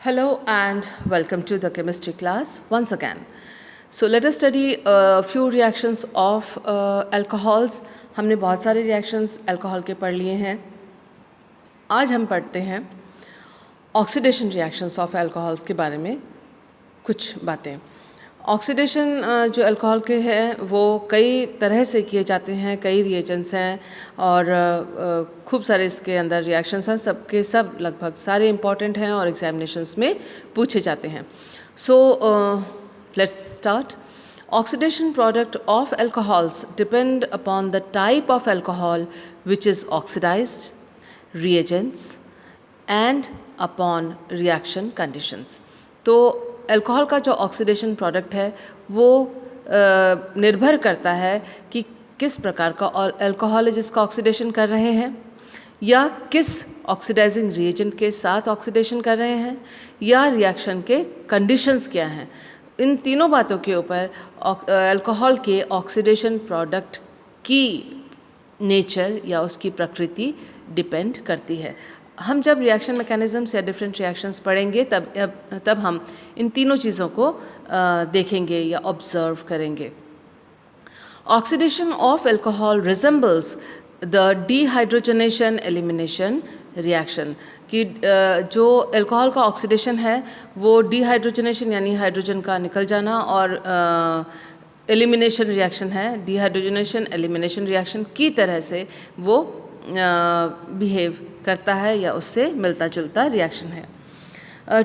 Hello and welcome to the chemistry class once again. So let us study a few reactions of alcohols. हमने बहुत सारे reactions alcohol के पढ़ लिए हैं. आज हम पढ़ते हैं oxidation reactions of alcohols के बारे में कुछ बातें. ऑक्सीडेशन जो अल्कोहल के हैं वो कई तरह से किए जाते हैं, कई रिएजेंट्स हैं और खूब सारे इसके अंदर रिएक्शंस हैं. सबके सब लगभग सारे इंपॉर्टेंट हैं और एग्जामिनेशंस में पूछे जाते हैं. So let's start. Oxidation product of alcohols depend upon the type of alcohol which is oxidized, reagents and upon reaction conditions. तो अल्कोहल का जो ऑक्सीडेशन प्रोडक्ट है वो निर्भर करता है कि किस प्रकार का अल्कोहल है जिसका ऑक्सीडेशन कर रहे हैं, या किस ऑक्सीडाइजिंग रिएजेंट के साथ ऑक्सीडेशन कर रहे हैं, या रिएक्शन के कंडीशंस क्या हैं. इन तीनों बातों के ऊपर अल्कोहल के ऑक्सीडेशन प्रोडक्ट की नेचर या उसकी प्रकृति डिपेंड करती है. हम जब रिएक्शन मैकेनिज़म्स या डिफरेंट रिएक्शंस पढ़ेंगे तब हम इन तीनों चीज़ों को देखेंगे या ऑब्जर्व करेंगे. Oxidation of alcohol resembles the dehydrogenation elimination reaction कि जो अल्कोहल का ऑक्सीडेशन है वो डीहाइड्रोजनेशन यानी हाइड्रोजन का निकल जाना और एलिमिनेशन रिएक्शन है, डीहाइड्रोजनेशन एलिमिनेशन रिएक्शन की तरह से वो बिहेव करता है या उससे मिलता जुलता रिएक्शन है.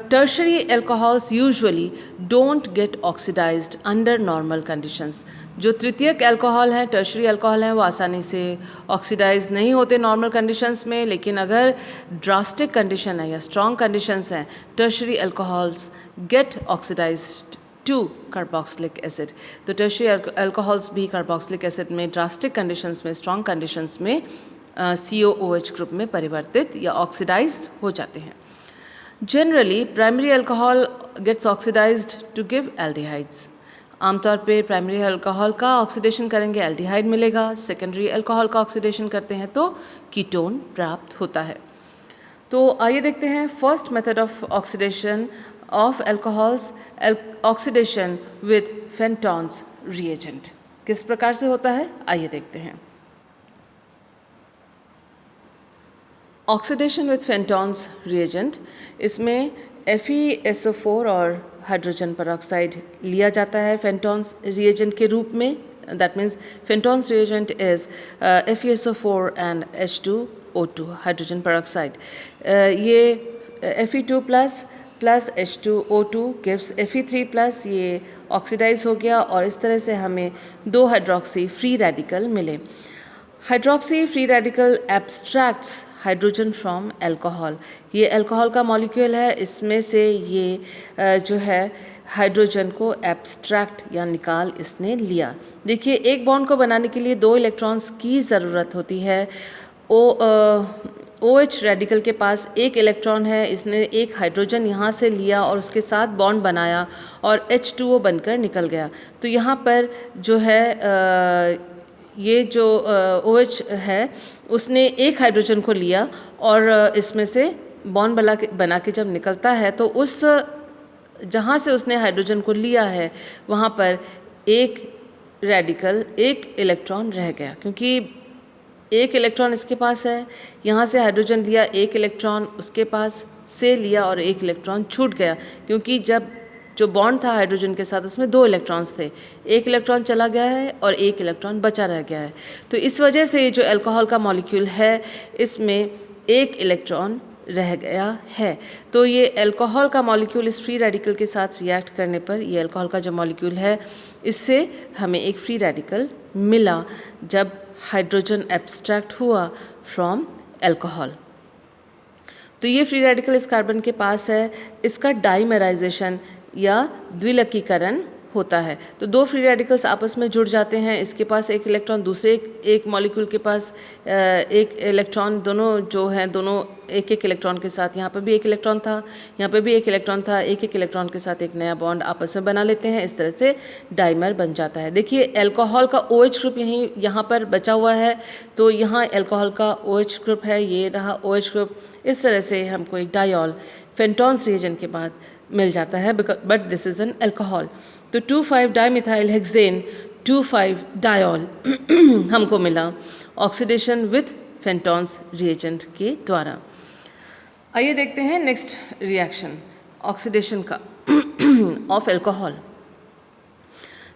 Tertiary alcohols usually don't get oxidized under normal conditions. जो तृतीयक अल्कोहल हैं, टर्शरी अल्कोहल हैं, वो आसानी से ऑक्सीडाइज नहीं होते नॉर्मल कंडीशंस में, लेकिन अगर ड्रास्टिक कंडीशन है या स्ट्रॉन्ग कंडीशंस हैं, tertiary alcohols get oxidized to carboxylic acid. तो टर्शरी अल्कोहल्स भी कार्बोक्सिलिक एसिड में ड्रास्टिक कंडीशंस में, स्ट्रॉन्ग कंडीशंस में COOH ग्रुप में परिवर्तित या ऑक्सीडाइज्ड हो जाते हैं. Generally primary alcohol gets oxidized to give aldehydes. आमतौर पे प्राइमरी अल्कोहल का ऑक्सीडेशन करेंगे एल्डिहाइड मिलेगा, सेकेंडरी अल्कोहल का ऑक्सीडेशन करते हैं तो कीटोन प्राप्त होता है. तो आइए देखते हैं first method of oxidation of alcohols, oxidation with Fenton's reagent. किस प्रकार से होता है आइए देखते हैं. ऑक्सीडेशन विथ फेंटॉन्स रिएजेंट, इसमें FeSO4 और हाइड्रोजन परऑक्साइड लिया जाता है फेंटॉन्स रिएजेंट के रूप में. That means Fenton's reagent is FeSO4 and H2O2 hydrogen peroxide. ये Fe2 plus H2O2 gives Fe3 plus, ये ऑक्सीडाइज हो गया और इस तरह से हमें 2 हाइड्रोक्सी फ्री रेडिकल मिले. Hydroxy free radical abstracts hydrogen from alcohol. ये अल्कोहल का मॉलिक्यूल है, इसमें से ये जो है हाइड्रोजन को एब्स्ट्रैक्ट या निकाल इसने लिया. देखिए एक बॉन्ड को बनाने के लिए 2 इलेक्ट्रॉन्स की ज़रूरत होती है. OH रेडिकल के पास 1 इलेक्ट्रॉन है, इसने एक हाइड्रोजन यहाँ से लिया और उसके साथ बॉन्ड बनाया और H2O बनकर निकल गया. तो यहाँ पर जो है ये जो OH है उसने एक हाइड्रोजन को लिया और इसमें से बॉन्ड बना के जब निकलता है तो उस जहाँ से उसने हाइड्रोजन को लिया है वहाँ पर एक रेडिकल, एक इलेक्ट्रॉन रह गया, क्योंकि एक इलेक्ट्रॉन इसके पास है, यहाँ से हाइड्रोजन लिया, एक इलेक्ट्रॉन उसके पास से लिया और एक इलेक्ट्रॉन छूट गया, क्योंकि जब जो बॉन्ड था हाइड्रोजन के साथ उसमें 2 इलेक्ट्रॉन्स थे, एक इलेक्ट्रॉन चला गया है और एक इलेक्ट्रॉन बचा रह गया है. तो इस वजह से ये जो अल्कोहल का मॉलिक्यूल है इसमें एक इलेक्ट्रॉन रह गया है. तो ये अल्कोहल का मॉलिक्यूल इस फ्री रेडिकल के साथ रिएक्ट करने पर ये अल्कोहल का जो मॉलिक्यूल है इससे हमें एक फ्री रेडिकल मिला जब हाइड्रोजन एब्स्ट्रैक्ट हुआ फ्रॉम अल्कोहल. तो ये फ्री रेडिकल इस कार्बन के पास है, इसका डाइमेराइजेशन या द्विलकीकरण होता है. तो 2 फ्री रेडिकल्स आपस में जुड़ जाते हैं, इसके पास एक इलेक्ट्रॉन, दूसरे एक मॉलिक्यूल के पास एक इलेक्ट्रॉन, दोनों जो हैं दोनों एक एक इलेक्ट्रॉन के साथ, यहाँ पर भी एक इलेक्ट्रॉन था, यहाँ पर भी एक इलेक्ट्रॉन था, एक एक इलेक्ट्रॉन के साथ एक नया बॉन्ड आपस में बना लेते हैं. इस तरह से डाइमर बन जाता है. देखिए अल्कोहल का OH ग्रुप यहाँ पर बचा हुआ है, तो यहाँ अल्कोहल का OH ग्रुप है, ये रहा OH ग्रुप. इस तरह से हमको एक डायॉल फेंटॉन्स रिएजेंट के बाद मिल जाता है, but this is an alcohol. तो 2,5-डाईमिथाइल हेक्सेन 2,5-डायोल हमको मिला ऑक्सीडेशन विथ फेंटॉन्स रिएजेंट के द्वारा। आइए देखते हैं नेक्स्ट रिएक्शन ऑक्सीडेशन का ऑफ अल्कोहल।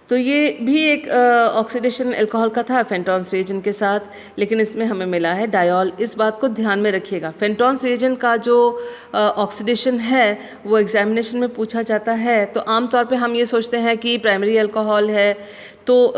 तो ये भी एक ऑक्सीडेशन अल्कोहल का था फेंटॉन्स रिएजेंट के साथ, लेकिन इसमें हमें मिला है डायोल। इस बात को ध्यान में रखिएगा, फेंटॉन्स रिएजेंट का जो ऑक्सीडेशन है वो एग्जामिनेशन में पूछा जाता है। तो आमतौर पे हम ये सोचते हैं कि प्राइमरी अल्कोहल है तो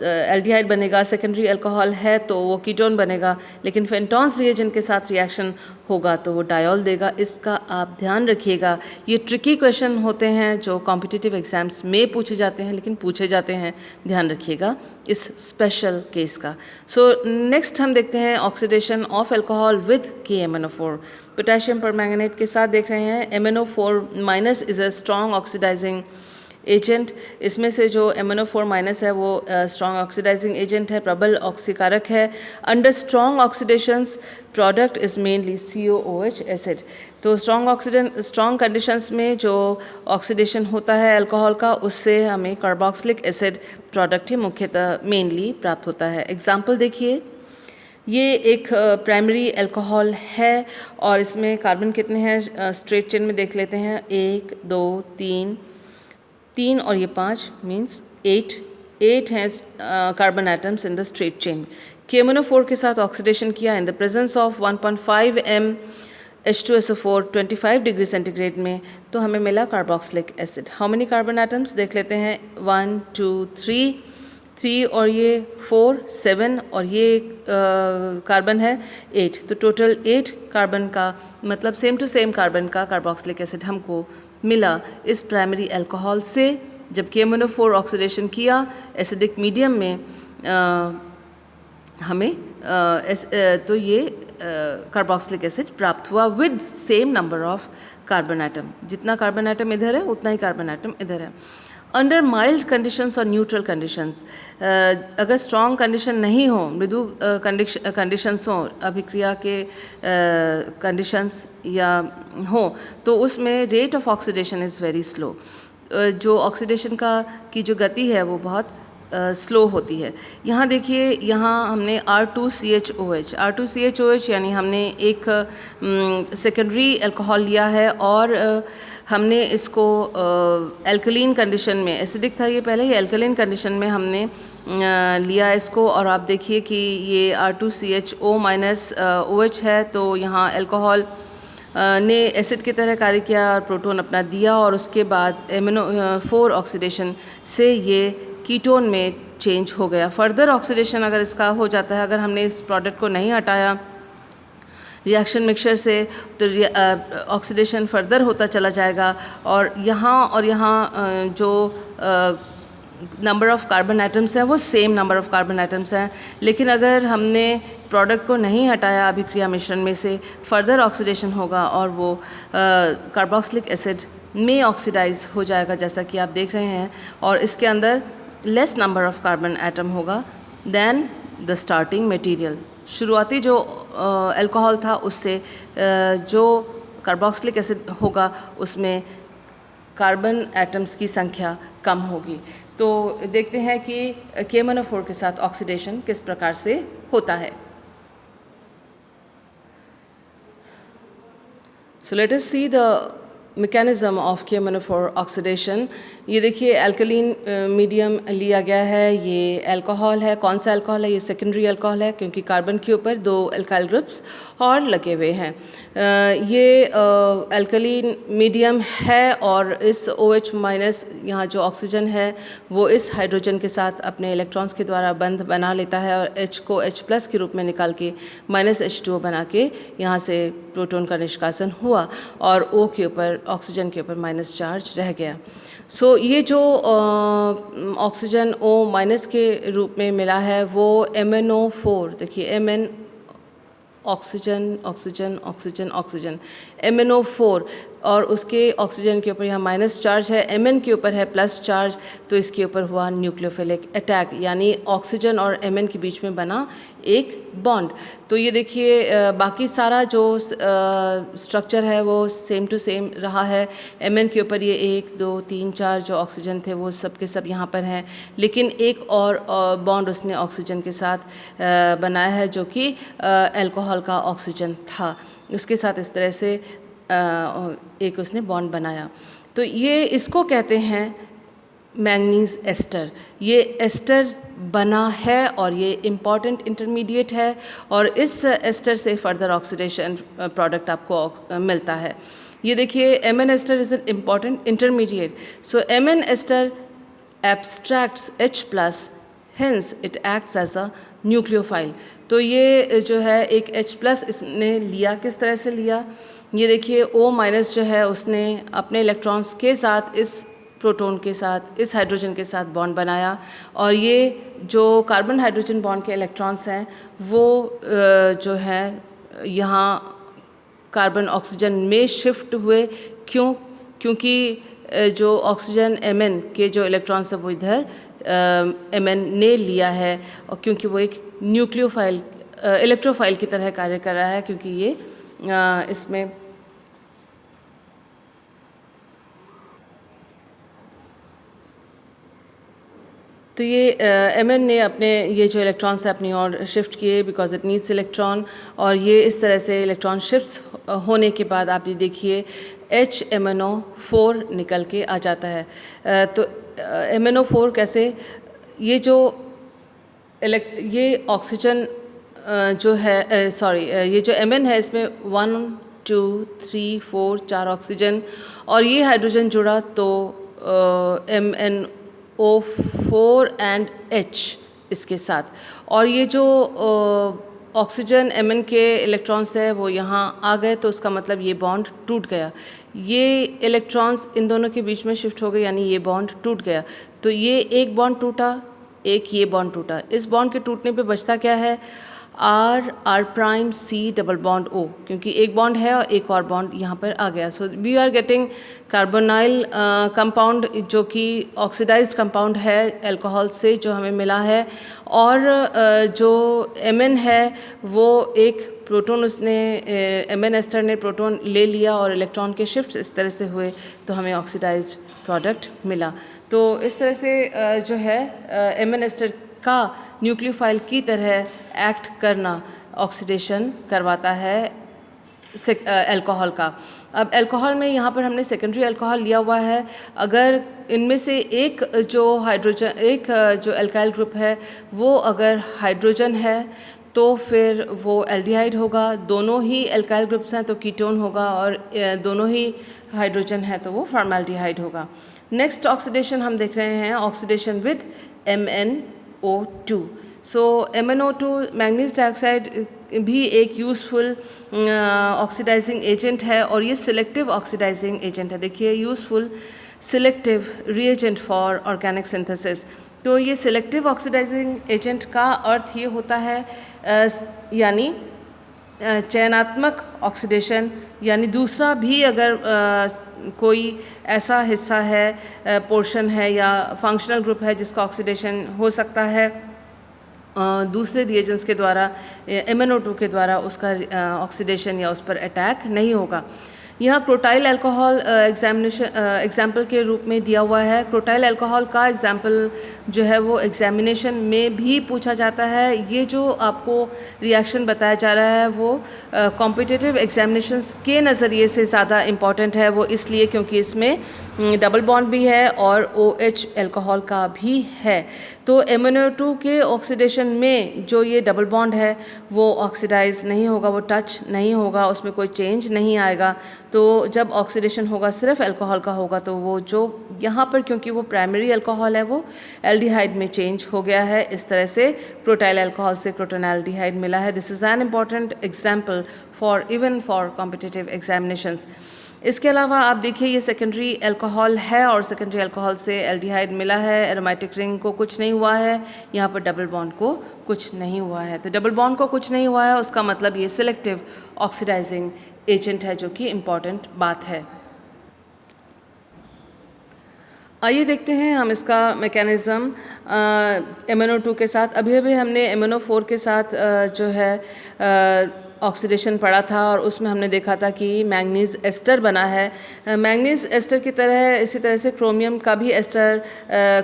एल्डिहाइड बनेगा, सेकेंडरी अल्कोहल है तो वो कीटोन बनेगा, लेकिन फेंटॉन्स रिएजेंट के साथ रिएक्शन होगा तो वो डायोल देगा। इसका आप ध्यान रखिएगा। ये ट्रिकी क्वेश्चन होते हैं जो कॉम्पिटिटिव एग्जाम्स में पूछे जाते हैं, लेकिन पूछे जाते हैं, ध्यान रखिएगा इस स्पेशल केस का। सो नेक्स्ट हम देखते हैं oxidation of alcohol with KMnO4। Potassium permanganate के साथ देख रहे हैं। MnO4- is a strong oxidizing agent. इसमें से जो MnO4- है वो स्ट्रॉन्ग ऑक्सीडाइजिंग एजेंट है, प्रबल ऑक्सीकारक है। Under strong oxidations product is mainly COOH acid. तो स्ट्रॉन्ग कंडीशंस में जो ऑक्सीडेशन होता है अल्कोहल का, उससे हमें कार्बोक्सिलिक एसिड प्रोडक्ट ही मुख्यतः मेनली प्राप्त होता है। एग्जाम्पल देखिए, ये एक प्राइमरी अल्कोहल है और इसमें कार्बन कितने हैं स्ट्रेट चेन में देख लेते हैं। 1 2 3 और ये 5 मीन्स 8 हैं carbon atoms in the straight chain. KMnO4 के साथ ऑक्सीडेशन किया in the presence of 1.5 m H2SO4 25 degree centigrade में, तो हमें मिला carboxylic acid. How many carbon atoms देख लेते हैं। 1 2 3 और ये 4 7 और ये कार्बन है 8, तो टोटल 8 कार्बन का मतलब सेम टू सेम कार्बन का कार्बोक्सिलिक एसिड हमको मिला इस प्राइमरी अल्कोहल से। जब KMnO4 ऑक्सीडेशन किया एसिडिक मीडियम में हमें तो ये कार्बोक्सिलिक एसिड प्राप्त हुआ with same number of carbon atom. जितना कार्बन एटम इधर है उतना ही कार्बन एटम इधर है। अंडर माइल्ड कंडीशंस और न्यूट्रल कंडीशंस, अगर स्ट्रॉन्ग कंडीशन नहीं हो, मृदु कंडीशंस हो, अभिक्रिया के कंडीशंस या हो, तो उसमें rate of oxidation is very slow. जो ऑक्सीडेशन की जो गति है वो बहुत स्लो होती है। यहाँ देखिए, यहाँ हमने R2CHOH यानी हमने एक सेकेंडरी अल्कोहल लिया है और हमने इसको एल्कलीन कंडीशन में, एसिडिक था ये पहले, ये एल्कलीन कंडीशन में हमने लिया इसको। और आप देखिए कि ये R2CHO- है, तो यहाँ अल्कोहल ने एसिड की तरह कार्य किया और प्रोटॉन अपना दिया, और उसके बाद MnO4 ऑक्सीडेशन से ये कीटोन में चेंज हो गया। फर्दर ऑक्सीडेशन अगर इसका हो जाता है, अगर हमने इस प्रोडक्ट को नहीं हटाया रिएक्शन मिक्सचर से, तो ऑक्सीडेशन फर्दर होता चला जाएगा और यहाँ जो नंबर ऑफ़ कार्बन एटम्स हैं वो same number of carbon atoms हैं। लेकिन अगर हमने प्रोडक्ट को नहीं हटाया अभिक्रिया मिश्रण में से, फर्दर ऑक्सीडेशन होगा और वो कार्बोक्सिलिक एसिड में ऑक्सीडाइज हो जाएगा, जैसा कि आप देख रहे हैं। और इसके अंदर less number of carbon atom होगा देन द स्टार्टिंग मटेरियल। शुरुआती जो अल्कोहल था उससे जो कार्बोक्सिलिक एसिड होगा उसमें कार्बन एटम्स की संख्या कम होगी। तो देखते हैं कि KMnO4 के साथ ऑक्सीडेशन किस प्रकार से होता है। So let us see the mechanism of KMnO4 oxidation। ये देखिए अल्कलीन मीडियम लिया गया है, ये अल्कोहल है। कौन सा अल्कोहल है? ये सेकेंडरी अल्कोहल है, क्योंकि कार्बन के ऊपर 2 अल्काइल ग्रुप्स और लगे हुए हैं। ये अल्कलीन मीडियम है और इस OH- यहाँ जो ऑक्सीजन है वो इस हाइड्रोजन के साथ अपने इलेक्ट्रॉन्स के द्वारा बंध बना लेता है और H को H+ के रूप में निकाल के -H2O बना के यहाँ से प्रोटॉन का निष्कासन हुआ और O के ऊपर, ऑक्सीजन के ऊपर माइनस चार्ज रह गया। सो ये जो ऑक्सीजन O- के रूप में मिला है वो MnO4, देखिए Mn oxygen oxygen oxygen oxygen, MnO4 और उसके ऑक्सीजन के ऊपर यहाँ माइनस चार्ज है, Mn के ऊपर है प्लस चार्ज, तो इसके ऊपर हुआ न्यूक्लियोफिलिक अटैक, यानी ऑक्सीजन और Mn के बीच में बना एक बॉन्ड। तो ये देखिए बाकी सारा जो स्ट्रक्चर है वो सेम टू सेम रहा है। Mn के ऊपर ये 1 2 3 4 जो ऑक्सीजन थे वो सब के सब यहाँ पर हैं, लेकिन एक और बॉन्ड उसने ऑक्सीजन के साथ बनाया है जो कि अल्कोहल का ऑक्सीजन था, उसके साथ इस तरह से एक उसने बॉन्ड बनाया। तो ये इसको कहते हैं मैंगनीज एस्टर। ये एस्टर बना है और ये इम्पॉर्टेंट इंटरमीडिएट है और इस एस्टर से फर्दर ऑक्सीडेशन प्रोडक्ट आपको मिलता है। ये देखिए Mn ester is an important intermediate, so Mn ester abstracts H+, hence it acts as a nucleophile. तो ये जो है एक H+ इसने लिया, किस तरह से लिया, ये देखिए O- जो है उसने अपने इलेक्ट्रॉन्स के साथ इस प्रोटॉन के साथ इस हाइड्रोजन के साथ बॉन्ड बनाया और ये जो कार्बन हाइड्रोजन बॉन्ड के इलेक्ट्रॉन्स हैं वो जो है यहाँ कार्बन ऑक्सीजन में शिफ्ट हुए। क्यों? क्योंकि जो ऑक्सीजन Mn के जो इलेक्ट्रॉन्स हैं वो इधर Mn ने लिया है और क्योंकि वो एक न्यूक्लियोफाइल इलेक्ट्रोफाइल की तरह कार्य कर रहा है, क्योंकि ये इसमें तो ये Mn ने अपने ये जो इलेक्ट्रॉन्स है अपनी ओर शिफ्ट किए बिकॉज इट नीड्स इलेक्ट्रॉन, और ये इस तरह से इलेक्ट्रॉन शिफ्ट्स होने के बाद आप ये देखिए HMnO4 निकल के आ जाता है। तो MnO4 कैसे, ये जो ये ऑक्सीजन जो है ये जो Mn है इसमें 1 2 3 4 4 ऑक्सीजन और ये हाइड्रोजन जुड़ा तो MnO4 एंड H इसके साथ, और ये जो ऑक्सीजन Mn के इलेक्ट्रॉन्स है वो यहाँ आ गए तो उसका मतलब ये बॉन्ड टूट गया, ये इलेक्ट्रॉन्स इन दोनों के बीच में शिफ्ट हो गए यानी ये बॉन्ड टूट गया। तो ये एक बॉन्ड टूटा, एक ये बॉन्ड टूटा, इस बॉन्ड के टूटने पे बचता क्या है, R'(C) डबल बॉन्ड O, क्योंकि एक बॉन्ड है और एक और बॉन्ड यहाँ पर आ गया। So we are getting carbonyl compound जो कि ऑक्सीडाइज्ड कंपाउंड है अल्कोहल से जो हमें मिला है, और जो Mn है वो एक प्रोटॉन उसने Mn एस्टर ने प्रोटॉन ले लिया और इलेक्ट्रॉन के शिफ्ट्स इस तरह से हुए तो हमें ऑक्सीडाइज्ड प्रोडक्ट मिला। तो इस तरह से जो है Mn एस्टर का न्यूक्लियोफाइल की तरह एक्ट करना ऑक्सीडेशन करवाता है अल्कोहल का। अब अल्कोहल में यहाँ पर हमने सेकेंडरी अल्कोहल लिया हुआ है, अगर इनमें से एक जो हाइड्रोजन एक जो अल्काइल ग्रुप है वो अगर हाइड्रोजन है तो फिर वो एल्डिहाइड होगा, दोनों ही अल्काइल ग्रुप्स हैं तो कीटोन होगा, और दोनों ही हाइड्रोजन है तो वो फॉर्मेल्डिहाइड होगा। नेक्स्ट ऑक्सीडेशन हम देख रहे हैं oxidation with MnO2। So MnO2 manganese dioxide भी एक यूज़फुल ऑक्सीडाइजिंग एजेंट है और ये सिलेक्टिव ऑक्सीडाइजिंग एजेंट है। देखिए useful selective reagent for organic synthesis. तो ये सिलेक्टिव ऑक्सीडाइजिंग एजेंट का अर्थ ये होता है यानी चयनात्मक ऑक्सीडेशन, यानी दूसरा भी अगर कोई ऐसा हिस्सा है पोर्शन है या फंक्शनल ग्रुप है जिसका ऑक्सीडेशन हो सकता है दूसरे रिएजेंट्स के द्वारा MnO2 के द्वारा, उसका ऑक्सीडेशन या उस पर अटैक नहीं होगा। यहाँ क्रोटाइल अल्कोहल एग्जाम्पल के रूप में दिया हुआ है। क्रोटाइल अल्कोहल का एग्जाम्पल जो है वो एग्जामिनेशन में भी पूछा जाता है। ये जो आपको रिएक्शन बताया जा रहा है वो कॉम्पिटिटिव एग्जामिनेशंस के नज़रिए से ज़्यादा इम्पॉर्टेंट है, वो इसलिए क्योंकि इसमें डबल बॉन्ड भी है और OH अल्कोहल का भी है। तो MnO2 के ऑक्सीडेशन में जो ये डबल बॉन्ड है वो ऑक्सीडाइज नहीं होगा, वो टच नहीं होगा, उसमें कोई चेंज नहीं आएगा। तो जब ऑक्सीडेशन होगा सिर्फ अल्कोहल का होगा तो वो जो यहाँ पर क्योंकि वो प्राइमरी अल्कोहल है वो एल्डिहाइड में चेंज हो गया है। इस तरह से क्रोटाइल अल्कोहल से क्रोटोनैल्डिहाइड मिला है। This is an important example for even for competitive examinations. इसके अलावा आप देखिए ये सेकेंडरी अल्कोहल है और सेकेंडरी अल्कोहल से एल्डिहाइड मिला है। एरोमेटिक रिंग को कुछ नहीं हुआ है, यहाँ पर डबल बॉन्ड को कुछ नहीं हुआ है। तो डबल बॉन्ड को कुछ नहीं हुआ है उसका मतलब ये सिलेक्टिव ऑक्सीडाइजिंग एजेंट है, जो कि इम्पॉर्टेंट बात है। आइए देखते हैं हम इसका मैकेनिज़्म MnO2 के साथ। अभी अभी हमने MnO4 के साथ जो है ऑक्सीडेशन पढ़ा था और उसमें हमने देखा था कि मैंगनीज़ एस्टर बना है। मैंगनीज़ एस्टर की तरह इसी तरह से क्रोमियम का भी एस्टर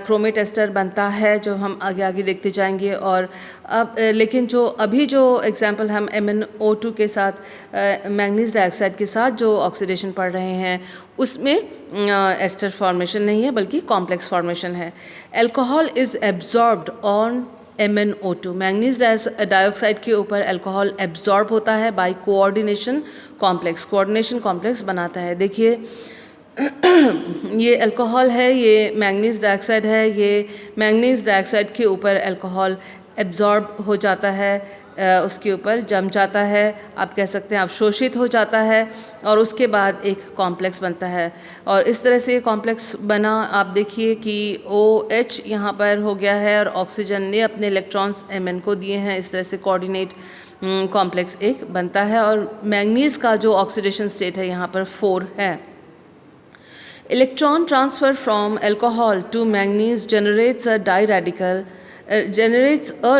क्रोमेट एस्टर बनता है, जो हम आगे आगे देखते जाएंगे। और अब लेकिन जो एग्जांपल हम MnO2 के साथ मैंगनीज़ डाइऑक्साइड के साथ जो ऑक्सीडेशन पढ़ रहे हैं उसमें एस्टर फॉर्मेशन नहीं है बल्कि कॉम्प्लेक्स फॉर्मेशन है। Alcohol is absorbed on MnO2, manganese dioxide के ऊपर अल्कोहल एब्जॉर्ब होता है बाय कोऑर्डिनेशन कॉम्प्लेक्स बनाता है। देखिए ये अल्कोहल है, ये मैंगनीज डाइऑक्साइड है, ये मैंगनीज डाइऑक्साइड के ऊपर अल्कोहल एब्जॉर्ब हो जाता है, उसके ऊपर जम जाता है, आप कह सकते हैं अवशोषित हो जाता है और उसके बाद एक कॉम्प्लेक्स बनता है। और इस तरह से ये कॉम्प्लेक्स बना, आप देखिए कि OH यहाँ पर हो गया है और ऑक्सीजन ने अपने इलेक्ट्रॉन्स Mn को दिए हैं। इस तरह से कोऑर्डिनेट कॉम्प्लेक्स एक बनता है और मैंगनीज़ का जो ऑक्सीडेशन स्टेट है यहाँ पर 4 है। Electron transfer from alcohol to manganese generates a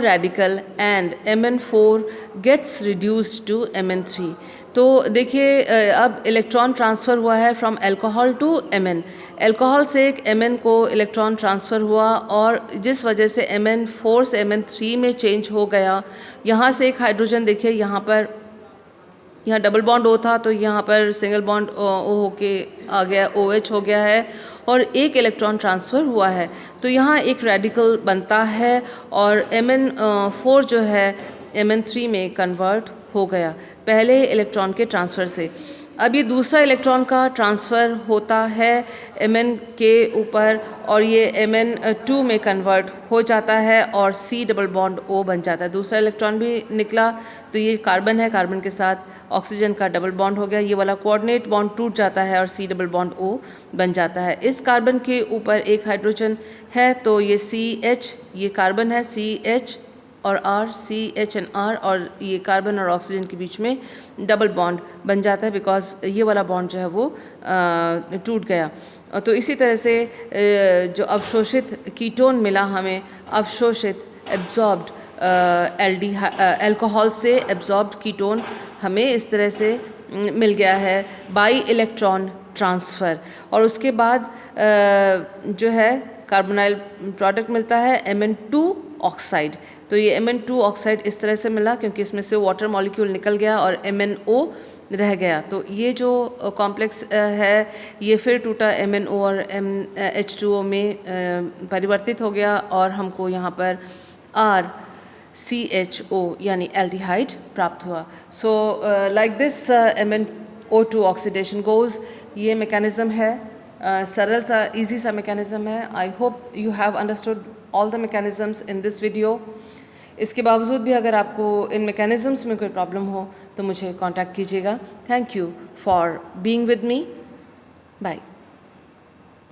radical and Mn4 gets reduced to Mn3। तो देखिए अब इलेक्ट्रॉन ट्रांसफ़र हुआ है from alcohol to Mn, alcohol से एक Mn को इलेक्ट्रॉन ट्रांसफ़र हुआ और जिस वजह से Mn4 से Mn3 में चेंज हो गया। यहाँ से एक हाइड्रोजन देखिए, यहाँ डबल बॉन्ड O था तो यहाँ पर सिंगल बॉन्ड O होके आ गया, OH हो गया है और एक इलेक्ट्रॉन ट्रांसफ़र हुआ है। तो यहाँ एक रेडिकल बनता है और Mn4 जो है Mn3 में कन्वर्ट हो गया पहले इलेक्ट्रॉन के ट्रांसफ़र से। अब ये दूसरा इलेक्ट्रॉन का ट्रांसफ़र होता है Mn के ऊपर और ये Mn2 में कन्वर्ट हो जाता है और C डबल बॉन्ड O बन जाता है। दूसरा इलेक्ट्रॉन भी निकला तो ये कार्बन है, कार्बन के साथ ऑक्सीजन का डबल बॉन्ड हो गया, ये वाला कोऑर्डिनेट बॉन्ड टूट जाता है और C डबल बॉन्ड O बन जाता है। इस कार्बन के ऊपर एक हाइड्रोजन है तो ये CH, ये कार्बन है CH और R, CH एंड R, और ये कार्बन और ऑक्सीजन के बीच में डबल बॉन्ड बन जाता है बिकॉज ये वाला बॉन्ड जो है वो टूट गया। तो इसी तरह से जो अवशोषित कीटोन मिला हमें, अवशोषित एब्जॉर्ब्ड अल्कोहल से एब्जॉर्ब्ड कीटोन हमें इस तरह से मिल गया है बाई इलेक्ट्रॉन ट्रांसफ़र। और उसके बाद जो है कार्बोनाइल प्रोडक्ट मिलता है Mn2 ऑक्साइड। तो ये Mn2 ऑक्साइड इस तरह से मिला क्योंकि इसमें से वाटर मॉलिक्यूल निकल गया और MnO रह गया। तो ये जो कॉम्प्लेक्स है ये फिर टूटा MnO और H2O में परिवर्तित हो गया और हमको यहाँ पर RCHO यानी एल्डिहाइड प्राप्त हुआ। So like this MnO2 oxidation goes. ये मैकेनिज़्म है, सरल सा इजी सा मैकेनिज़्म है। I hope you have understood all the mechanisms in this video. इसके बावजूद भी अगर आपको इन मैकेनिज़म्स में कोई प्रॉब्लम हो तो मुझे कांटेक्ट कीजिएगा। Thank you for being with me. Bye.